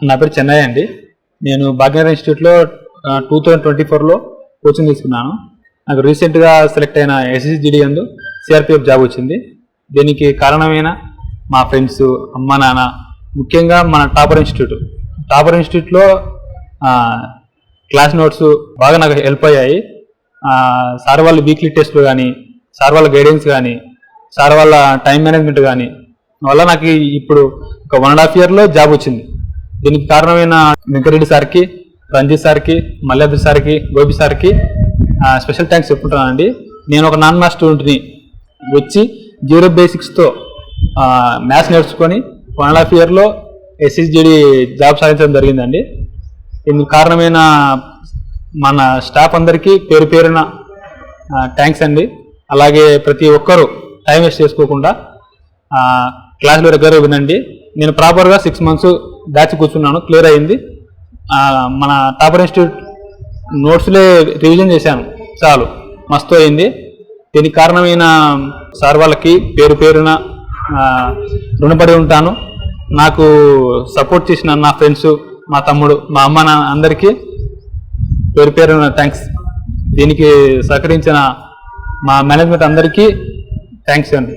నా పేరు చెన్నై అండి. నేను భాగ్యనగర్ ఇన్స్టిట్యూట్లో 2024లో కోచింగ్ తీసుకున్నాను. నాకు రీసెంట్గా సెలెక్ట్ అయిన SSGD యందు CRPF జాబ్ వచ్చింది. దీనికి కారణమైన మా ఫ్రెండ్స్, అమ్మ నాన్న, ముఖ్యంగా మన టాపర్ ఇన్స్టిట్యూట్లో క్లాస్ నోట్స్ బాగా నాకు హెల్ప్ అయ్యాయి. సార్ వాళ్ళ వీక్లీ టెస్ట్లు కానీ, సార్ వాళ్ళ గైడెన్స్ కానీ, సార్ వాళ్ళ టైం మేనేజ్మెంట్ కానీ వల్ల నాకు ఇప్పుడు ఒక 1.5 yearలో జాబ్ వచ్చింది. దీనికి కారణమైన వెంకరెడ్డి సార్కి, రంజిత్ సార్కి, మల్యాద్రి సార్కి, గోపి సార్కి స్పెషల్ థ్యాంక్స్ చెప్పుకుంటున్నానండి. నేను ఒక నాన్ మ్యాథ్స్ స్టూడెంట్ని వచ్చి 0 బేసిక్స్తో మ్యాథ్స్ నేర్చుకొని 1.5 yearలో SSGD జాబ్ సాధించడం జరిగిందండి. ఇందుకు కారణమైన మన స్టాఫ్ అందరికీ పేరు పేరున థ్యాంక్స్ అండి. అలాగే ప్రతి ఒక్కరూ టైం వేస్ట్ చేసుకోకుండా క్లాసులో రెగ్యులర్గా వినండి. నేను ప్రాపర్గా 6 months బ్యాచ్ కూర్చున్నాను, క్లియర్ అయింది. మన టాపర్ ఇన్స్టిట్యూట్ నోట్స్లే రివిజన్ చేశాను, చాలు మస్తు అయింది. దీనికి కారణమైన సార్ వాళ్ళకి పేరు పేరున రుణపడి ఉంటాను. నాకు సపోర్ట్ చేసిన నా ఫ్రెండ్స్, మా తమ్ముడు, మా అమ్మ, నాన్న అందరికీ పేరు పేరున థ్యాంక్స్. దీనికి సహకరించిన మా మేనేజ్మెంట్ అందరికీ థ్యాంక్స్ అండి.